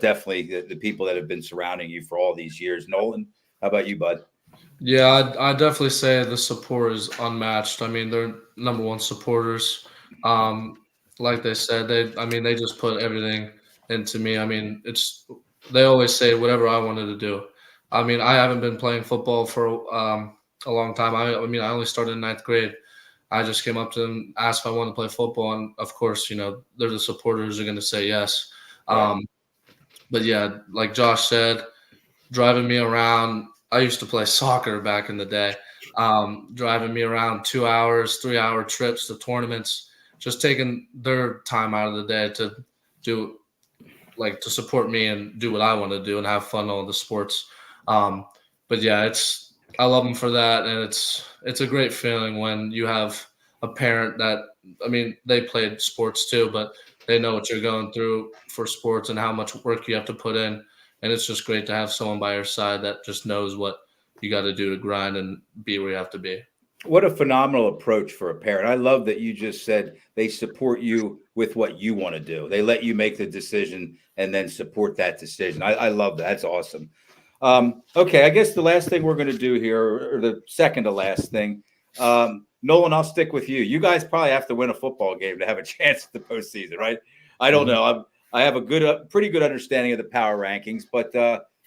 definitely the people that have been surrounding you for all these years. Nolan, how about you, bud? Yeah, I definitely say the support is unmatched. I mean, they're number one supporters. Like they said, they just put everything into me. I mean, they always say whatever I wanted to do. I mean, I haven't been playing football for a long time. I only started in 9th grade. I just came up to them, asked if I wanted to play football, and of course, they're the supporters are going to say yes. But yeah, like Josh said, driving me around. I used to play soccer back in the day. driving me around 2 hours, 3-hour trips to tournaments, just taking their time out of the day to do to support me and do what I want to do and have fun on the sports. But yeah, I love them for that. And it's a great feeling when you have a parent that, I mean, they played sports too, but they know what you're going through for sports and how much work you have to put in. And it's just great to have someone by your side that just knows what you got to do to grind and be where you have to be. What a phenomenal approach for a parent. I love that you just said they support you with what you want to do. They let you make the decision and then support that decision. I love that. That's awesome. Okay, I guess the last thing we're going to do here, or the second to last thing, Nolan, I'll stick with you. You guys probably have to win a football game to have a chance at the postseason, right? I don't know. I have a pretty good understanding of the power rankings, but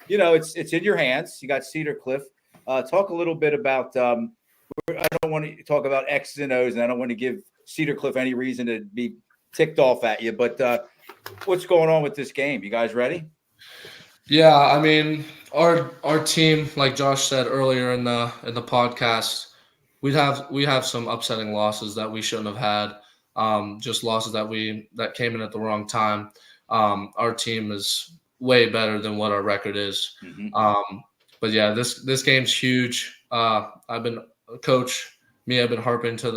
it's in your hands. You got Cedar Cliff. Talk a little bit about. I don't want to talk about X's and O's, and I don't want to give Cedar Cliff any reason to be ticked off at you. But what's going on with this game? You guys ready? Yeah, I mean, our team, like Josh said earlier in the podcast, we have some upsetting losses that we shouldn't have had. Just losses that came in at the wrong time. Our team is way better than what our record is. Mm-hmm. But yeah, this game's huge. I've been harping to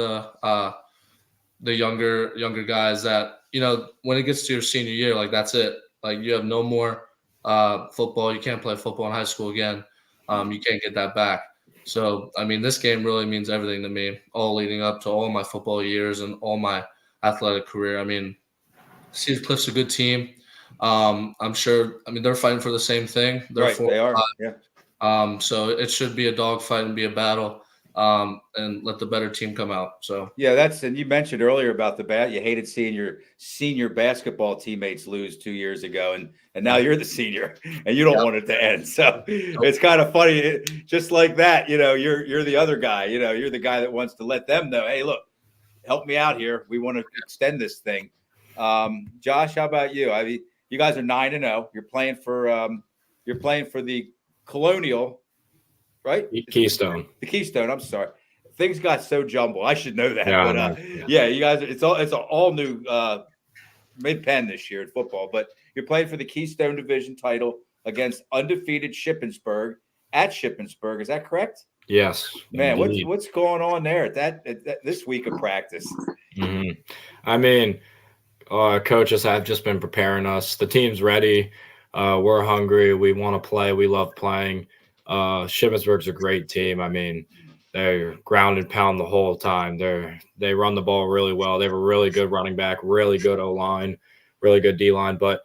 the younger guys that, when it gets to your senior year, like that's it. Like you have no more football. You can't play football in high school again. You can't get that back. So, I mean, this game really means everything to me, all leading up to all my football years and all my athletic career. I mean, Cedar Cliff's a good team. I'm sure, they're fighting for the same thing. Right, they are. Yeah. So it should be a dogfight and be a battle. And let the better team come out. So yeah, and you mentioned earlier about you hated seeing your senior basketball teammates lose 2 years ago, and now you're the senior and you don't want it to end. So it's kind of funny, just like that. You're the other guy. You're the guy that wants to let them know, hey, look, help me out here. We want to extend this thing. Josh, how about you? I mean, you guys are 9-0. You're playing for the Colonial. Right? The Keystone. The Keystone. I'm sorry. Things got so jumbled. I should know that. Yeah, but you guys, it's an all new mid-pen this year in football. But you're playing for the Keystone Division title against undefeated Shippensburg at Shippensburg. Is that correct? Yes. Man, what's going on there at this week of practice? Mm-hmm. I mean, coaches have just been preparing us. The team's ready. We're hungry. We want to play. We love playing. Shippensburg's a great team. I mean, they're ground and pound the whole time. They run the ball really well. They have a really good running back, really good O-line, really good D-line. But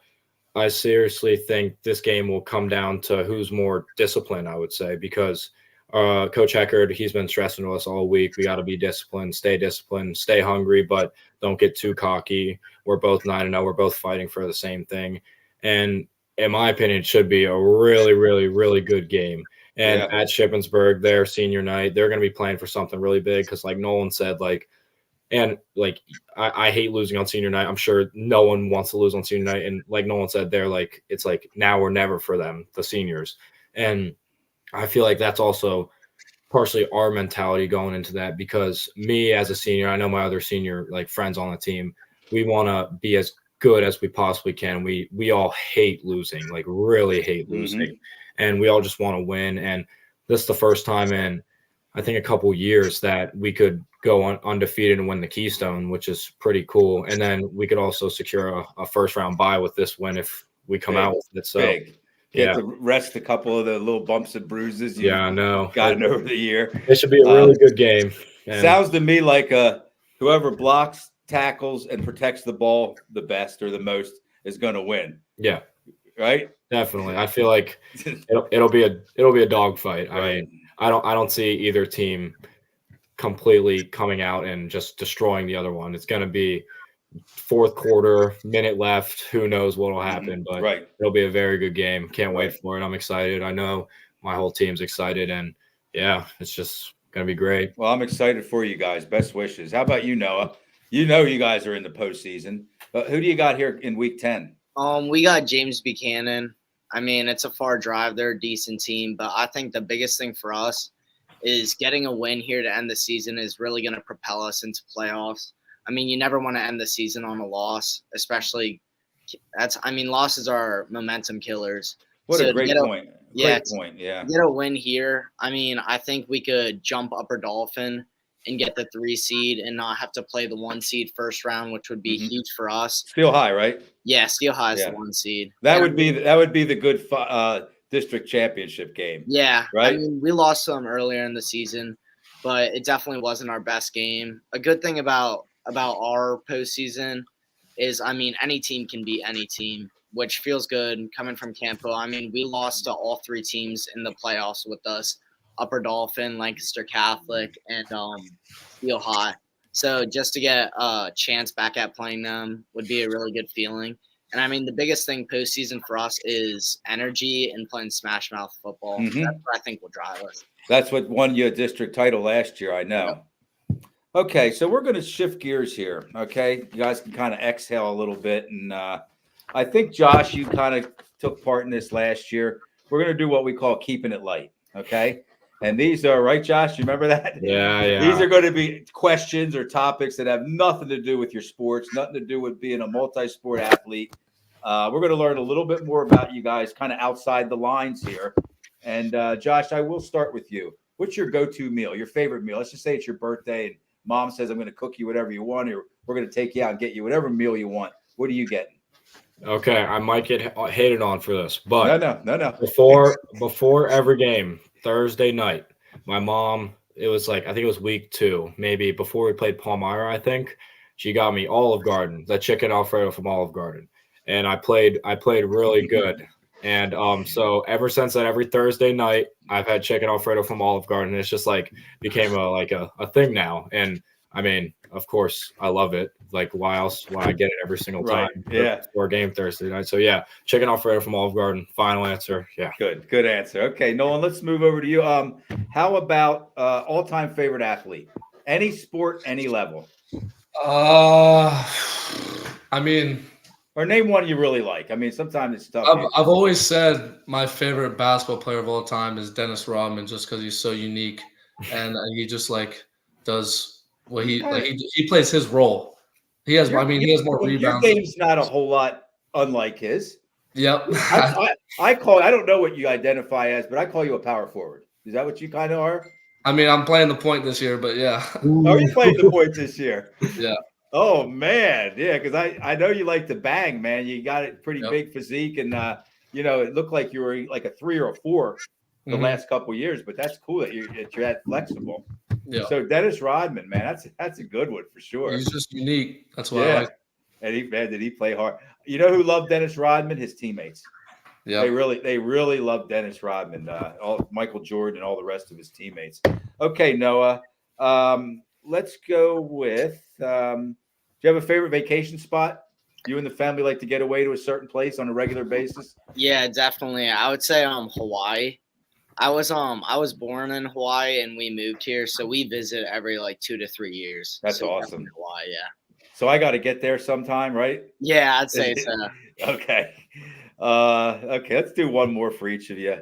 I seriously think this game will come down to who's more disciplined, I would say, because Coach Heckard, he's been stressing to us all week. We got to be disciplined, stay hungry, but don't get too cocky. We're both 9-0. We're both fighting for the same thing. And in my opinion, it should be a really, really, really good game. And at Shippensburg, their senior night, they're going to be playing for something really big because, like Nolan said, I hate losing on senior night. I'm sure no one wants to lose on senior night. And like Nolan said, it's like now or never for them, the seniors. And I feel like that's also partially our mentality going into that because me as a senior, I know my other senior friends on the team, we want to be as good as we possibly can. We all hate losing, really hate losing. Mm-hmm. And we all just want to win. And this is the first time in, I think, a couple years that we could go undefeated and win the Keystone, which is pretty cool. And then we could also secure a first-round bye with this win if we come out with it. So, Get to rest a couple of the little bumps and bruises you've gotten over the year. It should be a really good game. Sounds to me like whoever blocks, tackles, and protects the ball the best or the most is going to win. Yeah. Right? Definitely. I feel like it'll be a dogfight. Right. I mean, I don't see either team completely coming out and just destroying the other one. It's going to be fourth quarter, minute left. Who knows what will happen, but it'll be a very good game. Can't wait for it. I'm excited. I know my whole team's excited, and it's just going to be great. Well, I'm excited for you guys. Best wishes. How about you, Noah? You guys are in the postseason. Who do you got here in week 10? We got James Buchanan. I mean, it's a far drive. They're a decent team, but I think the biggest thing for us is getting a win here to end the season is really going to propel us into playoffs. I mean, you never want to end the season on a loss, especially losses are momentum killers. What So a great point. Great point. Yeah. Get a win here. I mean, I think we could jump Upper Dolphin and get the 3 seed and not have to play the 1 seed first round, which would be huge for us. Steel High, right? Yeah, Steel High is the 1 seed. That would be the good district championship game. Yeah, right. I mean, we lost some earlier in the season, but it definitely wasn't our best game. A good thing about our postseason is, I mean, any team can beat any team, which feels good coming from Campo. I mean, we lost to all 3 teams in the playoffs with us: Upper Dolphin, Lancaster Catholic, and Steel High. So just to get a chance back at playing them would be a really good feeling. And I mean, the biggest thing postseason for us is energy and playing smash mouth football. That's what I think will drive us. That's what won you a district title last year, I know. Yep. Okay, so we're going to shift gears here, okay? You guys can kind of exhale a little bit. And I think, Josh, you kind of took part in this last year. We're going to do what we call keeping it light, okay? And these are, right, Josh? You remember that? Yeah. These are going to be questions or topics that have nothing to do with your sports, nothing to do with being a multi-sport athlete. We're going to learn a little bit more about you guys kind of outside the lines here. And, Josh, I will start with you. What's your go-to meal, your favorite meal? Let's just say it's your birthday and Mom says, I'm going to cook you whatever you want, or we're going to take you out and get you whatever meal you want. What are you getting? Okay, I might get hated on for this, but no. Before every game, Thursday night, my mom, it was like, I think it was week 2, maybe before we played Palmyra, I think, she got me Olive Garden, the chicken Alfredo from Olive Garden. And I played really good. And so ever since that, every Thursday night, I've had chicken Alfredo from Olive Garden. It's just like became a thing now. And I mean, of course, I love it. Like, why else? Why I get it every single time? Yeah. For a game Thursday night. So yeah, chicken Alfredo from Olive Garden. Final answer. Yeah. Good answer. Okay, Nolan, let's move over to you. How about all-time favorite athlete? Any sport, any level. I mean. Or name one you really like. I mean, sometimes it's tough. I've always said my favorite basketball player of all time is Dennis Rodman, just because he's so unique and he just like does what he plays his role. He has more rebounds. Your game's not a whole lot unlike his. Yep. I don't know what you identify as, but I call you a power forward. Is that what you kind of are? I mean, I'm playing the point this year, but yeah. Are you playing the point this year? Yeah. Oh man, yeah, because I know you like to bang, man. You got a pretty big physique, and it looked like you were like a 3 or a 4 the last couple of years. But that's cool that you're that flexible. Yeah. So Dennis Rodman, man, that's a good one for sure. He's just unique. That's why I like. And did he play hard? You know who loved Dennis Rodman? His teammates. Yeah, they really loved Dennis Rodman. All Michael Jordan and all the rest of his teammates. Okay, Noah. Let's go with. Do you have a favorite vacation spot? You and the family like to get away to a certain place on a regular basis? Yeah, definitely. I would say Hawaii. I was born in Hawaii and we moved here, so we visit every like 2 to 3 years. That's awesome. Hawaii, yeah. So I got to get there sometime, right? Yeah, I'd say so. Okay. Okay, let's do one more for each of you.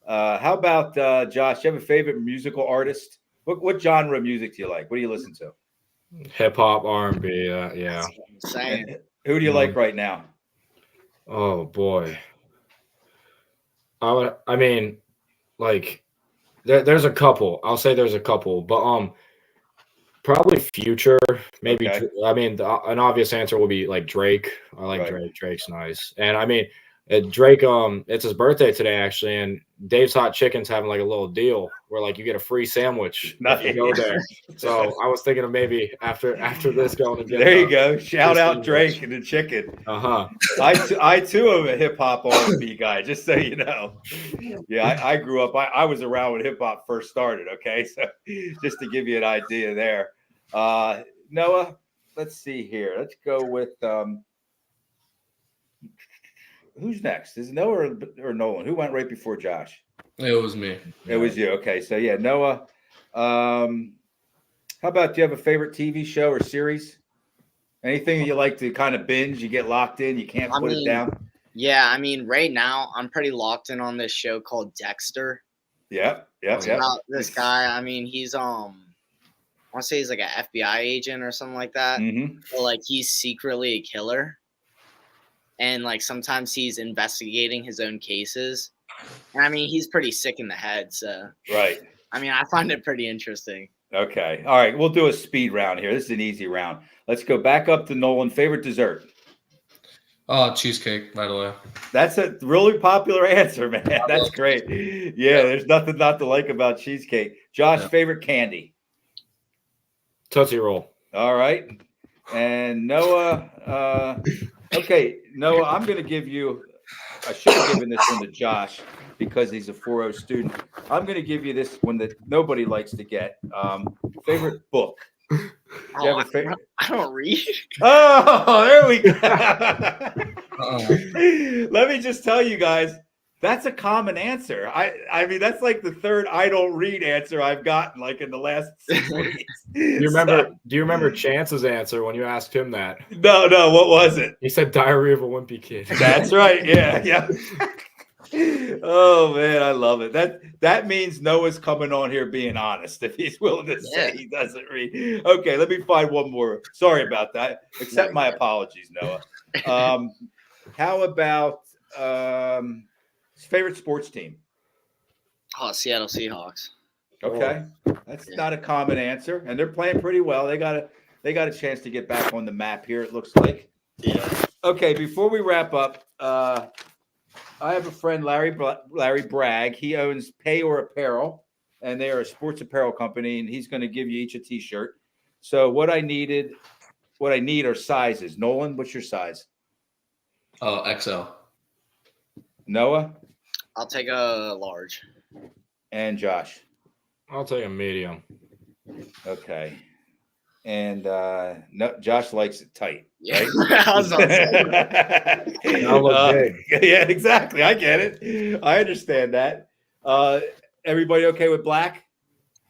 How about Josh? Do you have a favorite musical artist? What genre of music do you like? What do you listen to? Hip hop, R&B, yeah. Same. Who do you like right now? Oh boy. I mean, like, there's a couple. I'll say there's a couple, but probably Future. Maybe. Okay. I mean, an obvious answer will be like Drake. I like Drake. Drake's nice, and I mean. Drake, it's his birthday today, actually, and Dave's Hot Chicken's having like a little deal where like you get a free sandwich if you go there. So I was thinking of maybe after this going to get there you go. Shout out Drake and the chicken. I too am a hip hop R&B guy, just so you know. Yeah, I grew up. I was around when hip hop first started. Okay, so just to give you an idea there. Noah, let's see here. Let's go with. Who's next? Is it Noah or Nolan? Who went right before Josh? It was me. It was you. Okay. So, yeah, Noah. How about, do you have a favorite TV show or series? Anything that you like to kind of binge? You get locked in. You can't put it down? Yeah. I mean, right now, I'm pretty locked in on this show called Dexter. Yeah. Yep. About this guy. I mean, he's I want to say he's like an FBI agent or something like that. Mm-hmm. But like he's secretly a killer, and like sometimes he's investigating his own cases. And I mean, he's pretty sick in the head. So Right. I mean, I find it pretty interesting. Okay. All right. We'll do a speed round here. This is an easy round. Let's go back up to Nolan. Favorite dessert? Oh, cheesecake right away. That's a really popular answer, man. That's great. Yeah, there's nothing not to like about cheesecake. Josh, favorite candy? Tootsie Roll. All right. And Noah, okay, Noah, I'm going to give you, I should have given this one to Josh because he's a 4.0 student. I'm going to give you this one that nobody likes to get. Favorite book? You have a favorite? I don't read. Oh, there we go. Let me just tell you guys, that's a common answer. I mean, that's like the third I don't read answer I've gotten like in the last 6 weeks. Do you remember Chance's answer when you asked him that? No, what was it? He said Diary of a Wimpy Kid. That's right. Yeah. Oh man, I love it. That means Noah's coming on here being honest if he's willing to say he doesn't read. Okay, let me find one more. Sorry about that. Accept my apologies, Noah. How about his favorite sports team? Oh, Seattle Seahawks. Okay, that's not a common answer, and they're playing pretty well. They got a chance to get back on the map here. It looks like. Yeah. Okay, before we wrap up, I have a friend, Larry Bragg. He owns Pay or Apparel, and they are a sports apparel company, and he's going to give you each a T-shirt. So what I need are sizes. Nolan, what's your size? XL. Noah? I'll take a large. And Josh? I'll take a medium. Okay. And no, Josh likes it tight. Yeah. Right? I was about to say. I'll look big. Yeah, exactly. I get it. I understand that. Everybody okay with black?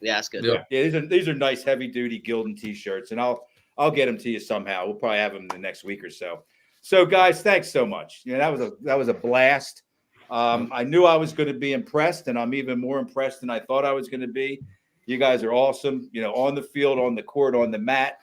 Yeah, that's good. Yeah. Yeah, these are nice heavy duty Gildan t-shirts, and I'll get them to you somehow. We'll probably have them in the next week or so. So guys, thanks so much. You know, that was a blast. I knew I was going to be impressed, and I'm even more impressed than I thought I was going to be. You guys are awesome, you know, on the field, on the court, on the mat.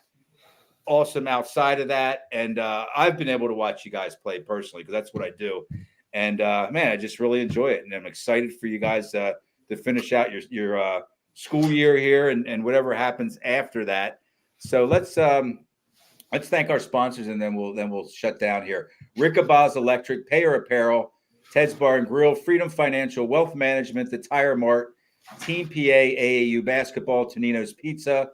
Awesome outside of that. And I've been able to watch you guys play personally because that's what I do. And man, I just really enjoy it. And I'm excited for you guys to finish out your school year here and whatever happens after that. So let's thank our sponsors, and then we'll shut down here. Rickabaz Electric, Pay or Apparel, Ted's Bar and Grill, Freedom Financial, Wealth Management, The Tire Mart, Team PA, AAU Basketball, Tonino's Pizza,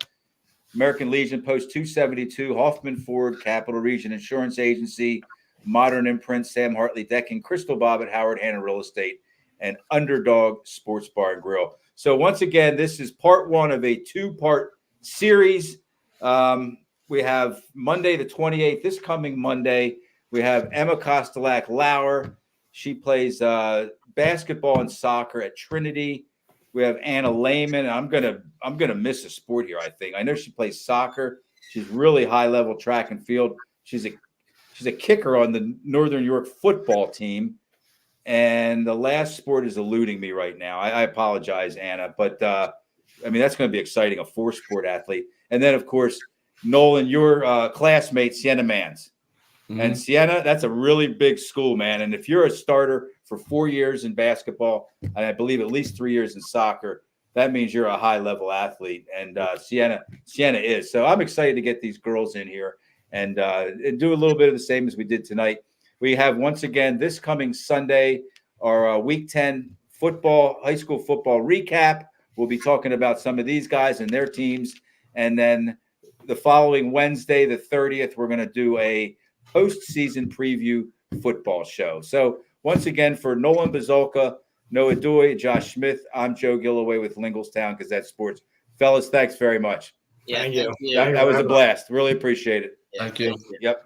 American Legion Post 272, Hoffman Ford, Capital Region Insurance Agency, Modern Imprint, Sam Hartley Decking, Crystal Bob Howard Hanna Real Estate, and Underdog Sports Bar and Grill. So once again, this is part one of a two-part series. We have Monday the 28th, this coming Monday. We have Emma Kostelak-Lauer. She plays basketball and soccer at Trinity. We have Anna Lehman. I'm gonna miss a sport here, I think. I know she plays soccer. She's really high level track and field. She's a kicker on the Northern York football team. And the last sport is eluding me right now. I apologize, Anna, but I mean that's going to be exciting. A 4-sport athlete, and then of course Nolan, your classmate Sienna Mans. Mm-hmm. And Sienna, that's a really big school, man. And if you're a starter for 4 years in basketball, and I believe at least 3 years in soccer, that means you're a high-level athlete. And Sienna is. So I'm excited to get these girls in here and do a little bit of the same as we did tonight. We have, once again, this coming Sunday, our Week 10 football, high school football recap. We'll be talking about some of these guys and their teams. And then the following Wednesday, the 30th, we're going to do a postseason preview football show. So once again, for Nolan Buzalka, Noah Dewey, Josh Smith, I'm Joe Gillaway with Lingelstown Gazette Sports. Fellas, thanks very much. Yeah, thank you. That was a blast. Really appreciate it. Yeah, Thank you. Yep.